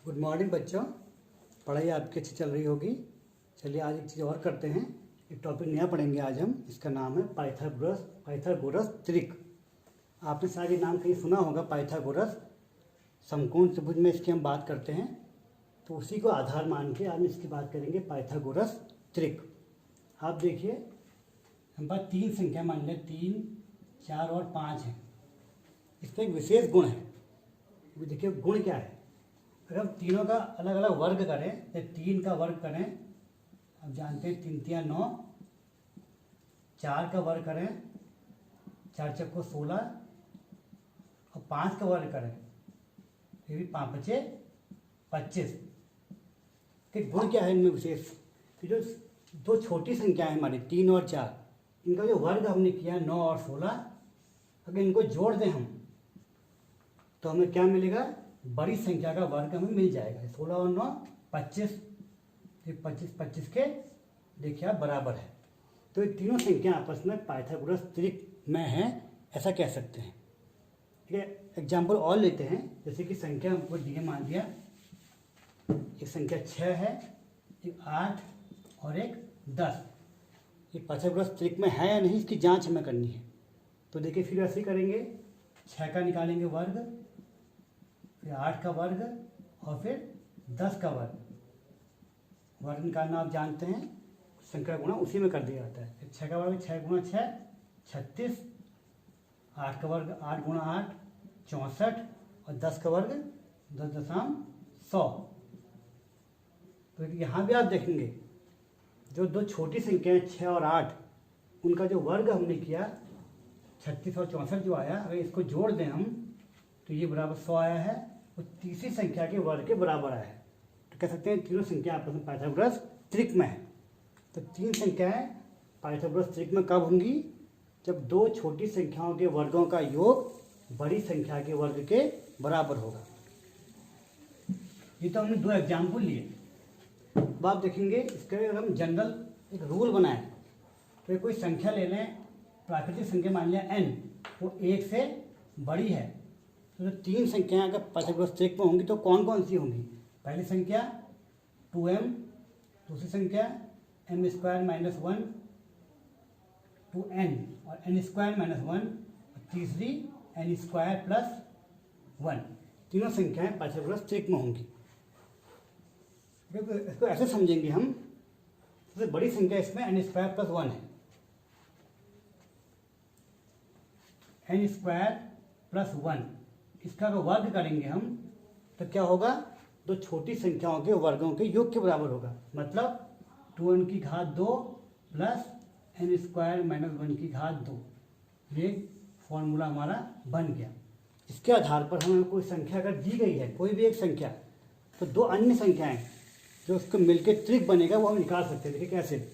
Good morning बच्चों। पढ़ाई आपकी अच्छी चल रही होगी। चलिए आज एक चीज़ और करते हैं, एक टॉपिक नया पढ़ेंगे आज हम। इसका नाम है पाइथागोरस त्रिक। आपने शायद ये नाम कहीं सुना होगा, पाइथागोरस। समकोण त्रिभुज में इसकी हम बात करते हैं, तो उसी को आधार मान के आज इसकी बात करेंगे, पाइथागोरस त्रिक। आप देखिए, हमारे पास तीन संख्या मान लें, 3, 4 और 5 है। इसका एक विशेष गुण है। देखिए गुण क्या है। अगर हम तीनों का अलग अलग वर्ग करें, तो 3 का वर्ग करें, अब जानते हैं 3 3 9, 4 का वर्ग करें, 4 चक्को 16, और 5 का वर्ग करें, फिर भी 5 बचे 25। कि गुण क्या है इनमें विशेष, कि जो दो छोटी संख्या है हमारी 3 और 4, इनका जो वर्ग हमने किया 9 और 16, अगर इनको जोड़ दें हम तो हमें क्या मिलेगा, बड़ी संख्या का वर्ग हमें मिल जाएगा। 16 और 9 25, फिर 25 25 के देखिए आप बराबर है। तो ये तीनों संख्या आपस में पाइथागोरस त्रिक में है, ऐसा कह सकते हैं। ठीक है, एग्जाम्पल और लेते हैं। जैसे कि संख्या हमको दी है, मान लिया एक संख्या 6 है, एक 8 और एक 10। ये पाइथागोरस त्रिक में है या नहीं, इसकी जांच हमें करनी है। तो देखिए फिर ऐसे ही करेंगे, 6 का निकालेंगे वर्ग, फिर 8 का वर्ग, और फिर 10 का वर्ग। वर्ग निकालना आप जानते हैं, संख्या गुणा उसी में कर दिया जाता है। फिर 6 का वर्ग 6 गुणा 6 36, 8 का वर्ग 8 गुणा 8 64, और 10 का वर्ग 10,100। तो यहाँ भी आप देखेंगे, जो दो छोटी संख्याएं 6 और 8, उनका जो वर्ग हमने किया 36 और 64 जो आया, अगर इसको जोड़ दें हम तो ये बराबर 100 आया है, वो तीसरी संख्या के वर्ग के बराबर आया है। तो कह सकते हैं तीनों संख्या आपस में पाइथागोरस त्रिक में है। तो तीन संख्याएं पाइथागोरस त्रिक में कब होंगी, जब दो छोटी संख्याओं के वर्गों का योग बड़ी संख्या के वर्ग के बराबर होगा। ये तो हमने दो एग्जाम्पल लिए। अब आप देखेंगे, इसके अगर हम जनरल एक रूल बनाएं, तो कोई संख्या ले लें, प्राकृतिक संख्या मान लिया n, वो 1 से बड़ी है। तो तीन संख्याएं अगर पाइथागोरस त्रिक में होंगी तो कौन कौन सी होंगी। पहली संख्या 2m, दूसरी संख्या m² - 1 to n, और n² - 1, और तीसरी n² + 1। तीनों संख्याएं पाइथागोरस त्रिक में होंगी। इसको ऐसे समझेंगे हम, सबसे बड़ी संख्या इसमें n² + 1 है। n² + 1, इसका अगर वर्ग करेंगे हम तो क्या होगा, दो छोटी संख्याओं के वर्गों के योग के बराबर होगा। मतलब 2n की घात 2 प्लस n² - 1 की घात 2। ये फॉर्मूला हमारा बन गया। इसके आधार पर हमें कोई संख्या अगर दी गई है, कोई भी एक संख्या, तो दो अन्य संख्याएं जो उसको मिलकर त्रिक बनेगा वो हम निकाल सकते हैं। देखिए कैसे।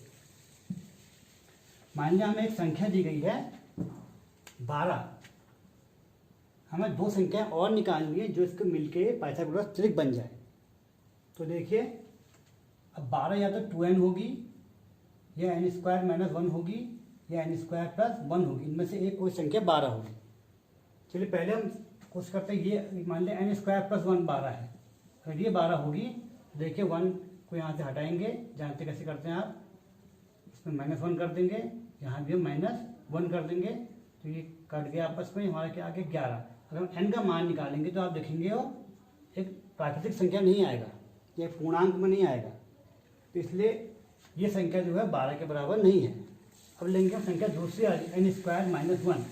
मान लिया हमें एक संख्या दी गई है 12, हमें दो संख्याएं और निकालनी है जो इसको मिलके पाइथागोरस त्रिक बन जाए। तो देखिए, अब 12 या तो 2n होगी, या n² - 1 होगी, या n² + 1 होगी। इनमें से एक कोई संख्या 12 होगी। चलिए पहले हम कोशिश करते हैं, ये मान लिया n² + 1 12 है। अगर ये 12 होगी, देखिए 1 को यहाँ से हटाएंगे, जानते कैसे करते हैं आप, इसमें -1 कर देंगे, यहाँ भी हम -1 कर देंगे, तो ये कट गया आपस में, हमारा क्या आ गया 11। अगर हम n का मान निकालेंगे तो आप देखेंगे वो एक प्राकृतिक संख्या नहीं आएगा, ये पूर्णांक में नहीं आएगा। तो इसलिए ये संख्या जो है 12 के बराबर नहीं है। अब लेंगे संख्या दूसरी आ रही n² - 1।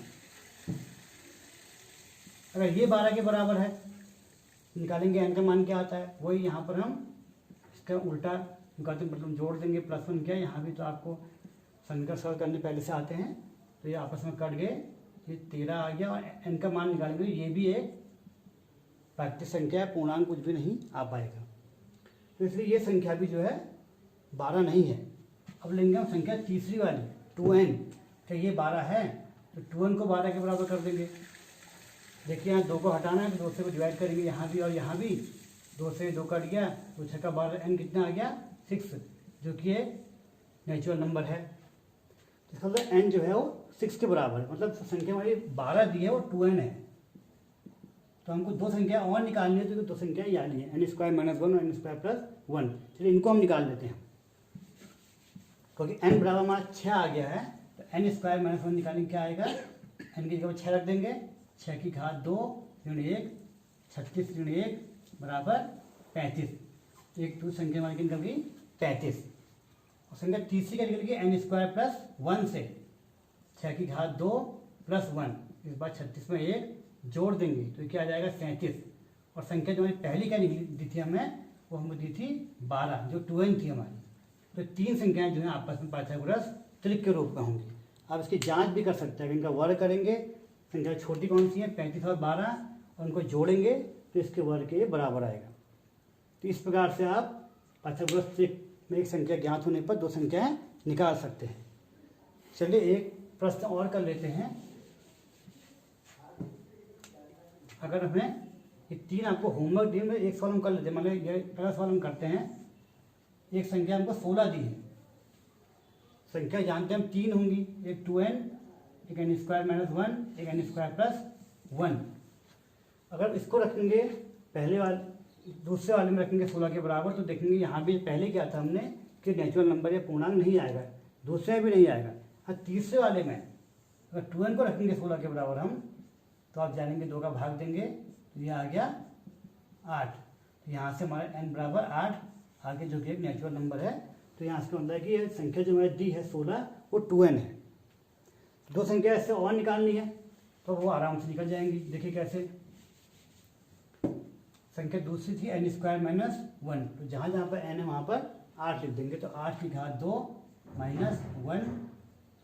अगर ये 12 के बराबर है, निकालेंगे n का मान क्या आता है, वही यहाँ पर हम इसका उल्टा निकालते, मतलब जोड़ देंगे +1 क्या, यहाँ भी तो आपको समीकरण सरल करने पहले से आते हैं। तो ये आपस में कट गए, ये 13 आ गया, और n का मान निकालेंगे, ये भी एक प्राकृतिक संख्या है, पूर्णांक कुछ भी नहीं आ पाएगा। तो इसलिए ये संख्या भी जो है 12 नहीं है। अब लेंगे हम संख्या तीसरी वाली 2n। क्या ये 12 है, तो 2n को 12 के बराबर कर देंगे। देखिए यहाँ 2 को हटाना है, तो 2 से को डिवाइड करेंगे, यहाँ भी और यहाँ भी 2 से 2 कट गया, तो 6 का 12, n कितना आ गया 6, जो कि एक नेचुरल नंबर है। इसका मतलब n जो है वो 6 के बराबर है। मतलब संख्या हमारी 12 दी है, वो 2n है। तो हमको दो संख्या और निकालनी है, तो दो संख्या याद नहीं है, n स्क्वायर माइनस 1 और n स्क्वायर प्लस 1। चलिए इनको हम निकाल लेते हैं, क्योंकि n बराबर हमारा 6 आ गया है, तो n स्क्वायर माइनस 1 निकालेंगे, क्या आएगा, n की जगह 6 रख देंगे, 6 की घात 2 ऋण 1, 36 ऋण 1 बराबर 35। एक टू संख्या हमारी निकल गई 35, और संख्या तीसरी का निकल गई n स्क्वायर प्लस 1 से 6 की घात 2 प्लस 1, इस बार 36 में 1 जोड़ देंगे तो क्या आ जाएगा 37। और संख्या जो हमारी पहली क्या दी थी हमें, वो हमको दी थी 12, जो 2n थी हमारी। तो तीन संख्याएं जो है आपस में पाइथागोरस त्रिक के रूप में होंगी। आप इसकी जांच भी कर सकते हैं, इनका वर्ग करेंगे, संख्या छोटी कौन सी है 35 और 12, और उनको जोड़ेंगे तो इसके वर्ग के बराबर आएगा। तो इस प्रकार से आप पाइथागोरस त्रिक में एक संख्या ज्ञात होने पर दो संख्याएं निकाल सकते हैं। चलिए एक प्रश्न और कर लेते हैं। अगर हमें ये तीन आपको होमवर्क दिए, में एक सवाल हम कर लेते हैं, मतलब ये पहला सवाल हम करते हैं। एक संख्या हमको 16 दी है, संख्या जानते हैं हम तीन होंगी, एक 2n, एक n स्क्वायर माइनस 1, एक n स्क्वायर प्लस 1। अगर इसको रखेंगे पहले वाले दूसरे वाले में रखेंगे 16 के बराबर, तो देखेंगे यहाँ भी पहले क्या था हमने कि नेचुरल नंबर या पूर्णांक नहीं आएगा, दूसरे में भी नहीं आएगा। और तीसरे वाले में अगर 2n को रखेंगे 16 के बराबर हम, तो आप जानेंगे 2 का भाग देंगे तो यह आ गया 8। तो यहाँ से हमारा n बराबर 8 आगे जो कि एक नेचुरल नंबर है। तो यहाँ से मतलब है कि ये संख्या जो हमारी दी है 16 वो 2n है। दो संख्या इससे और निकालनी है तो वो आराम से निकल जाएंगी। देखिए कैसे, संख्या दूसरी थी n स्क्वायर माइनस 1, तो जहाँ जहाँ पर n है वहाँ पर 8 लिख देंगे, तो 8 की घात 2 माइनस 1,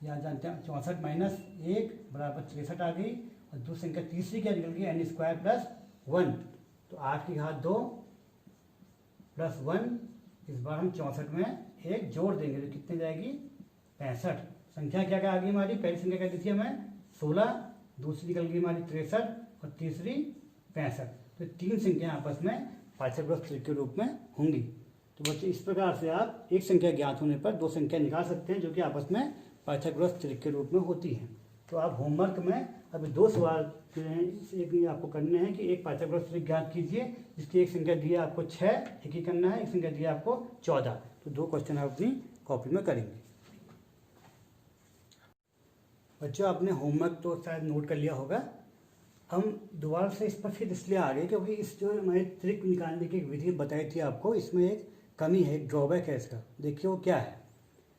यहाँ जानते हैं 64 माइनस 1 बराबर 63 आ गई। और दूसरी संख्या तीसरी क्या निकल गई n स्क्वायर प्लस 1, तो 8 की घात 2 प्लस 1, इस बार हम 64 में एक जोड़ देंगे तो कितने जाएगी 65। संख्या क्या क्या आ गई हमारी, पहली संख्या क्या दी थी हमें 16, दूसरी निकल गई हमारी 63 और तीसरी 65। तो तीन संख्या आपस में पाइथागोरस त्रिक के रूप में होंगी। तो बच्चे इस प्रकार से आप एक संख्या ज्ञात होने पर दो संख्या निकाल सकते हैं जो कि आपस में पाइथागोरस त्रिक के रूप में होती हैं। तो आप होमवर्क में अभी दो सवाल एक आपको करने हैं कि एक पाइथागोरस त्रिक ज्ञात कीजिए जिसकी एक संख्या दी है आपको 6, एक ही करना है, एक संख्या दी है आपको 14। तो दो क्वेश्चन आप अपनी कॉपी में करेंगे। बच्चों आपने होमवर्क तो शायद नोट कर लिया होगा। हम दोबारा से इस पर फिर इसलिए आ गए क्योंकि इस जो हमारी त्रिक निकालने की एक विधि बताई थी आपको, इसमें एक कमी है, एक ड्रॉबैक है इसका। देखिए वो क्या है,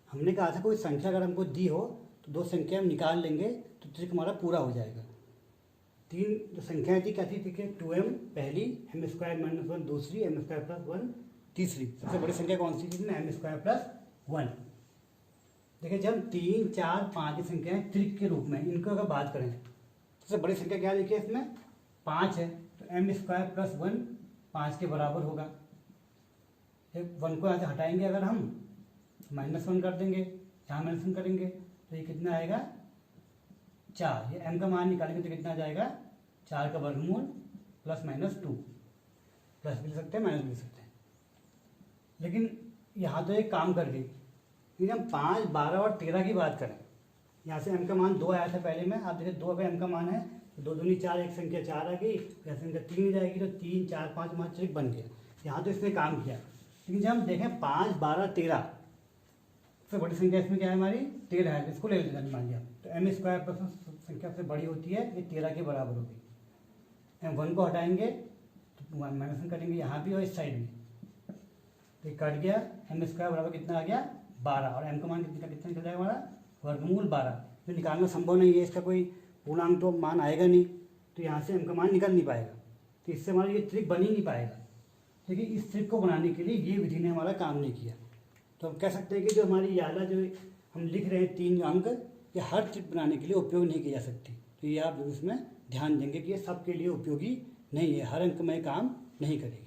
हमने कहा था कोई संख्या अगर हमको दी हो तो दो संख्या हम निकाल लेंगे तो त्रिक हमारा पूरा हो जाएगा। तीन जो संख्याएं थी क्या थी, ठीक है 2m पहली, m स्क्वायर माइनस 1 दूसरी, m स्क्वायर प्लस 1 तीसरी। सबसे बड़ी संख्या कौन सी थी, m स्क्वायर प्लस 1। देखिए जब 3, 4, 5 की संख्याएं त्रिक के रूप में, इनको अगर बात करें सबसे बड़ी संख्या क्या देखिए इसमें 5 है, तो m स्क्वायर प्लस 1 5 के बराबर होगा। 1 को यहाँ से हटाएंगे अगर हम -1 कर देंगे, यहाँ -1 करेंगे तो ये कितना आएगा 4। ये m का मान निकालेंगे तो कितना आ जाएगा 4 का वर्गमूल प्लस माइनस 2, प्लस भी ले सकते हैं माइनस भी ले सकते हैं। लेकिन यहाँ तो एक काम कर गई, लेकिन हम 5, 12 और 13 की बात करें, यहाँ से m का मान 2 आया था पहले में, आप देखिए 2 अगर m का मान है तो 2 दूनी 4, एक संख्या 4 आ गई, यहाँ संख्या 3 जाएगी तो 3, 4, 5 हमारा त्रिक बन गया। यहाँ तो इसने काम किया। लेकिन जब हम देखें 5, 12, 13 सबसे बड़ी संख्या इसमें क्या है हमारी 13 है, इसको ले लेते हैं मान लिया, तो m स्क्वायर प्लस संख्या सबसे बड़ी होती है, ये 13 के बराबर होगी। m1 को हटाएंगे तो -1 करेंगे यहाँ भी और इस साइड भी, तो कट गया, m स्क्वायर बराबर कितना आ गया 12, और m का मान कितना निकल जाएगा हमारा वर्गमूल 12। जो निकालना संभव नहीं है, इसका कोई पूर्णांक तो मान आएगा नहीं, तो यहाँ से m का मान निकल नहीं पाएगा, तो इससे हमारा ये त्रिक बन ही नहीं पाएगा। लेकिन इस ट्रिक को बनाने के लिए ये विधि ने हमारा काम नहीं किया। तो हम कह सकते हैं कि जो हमारी याला जो हम लिख रहे हैं 3 अंक, ये हर ट्रिक बनाने के लिए उपयोग नहीं की जा सकती। तो ये आप इसमें ध्यान देंगे कि ये सबके लिए उपयोगी नहीं है, हर अंक में काम नहीं करेगी।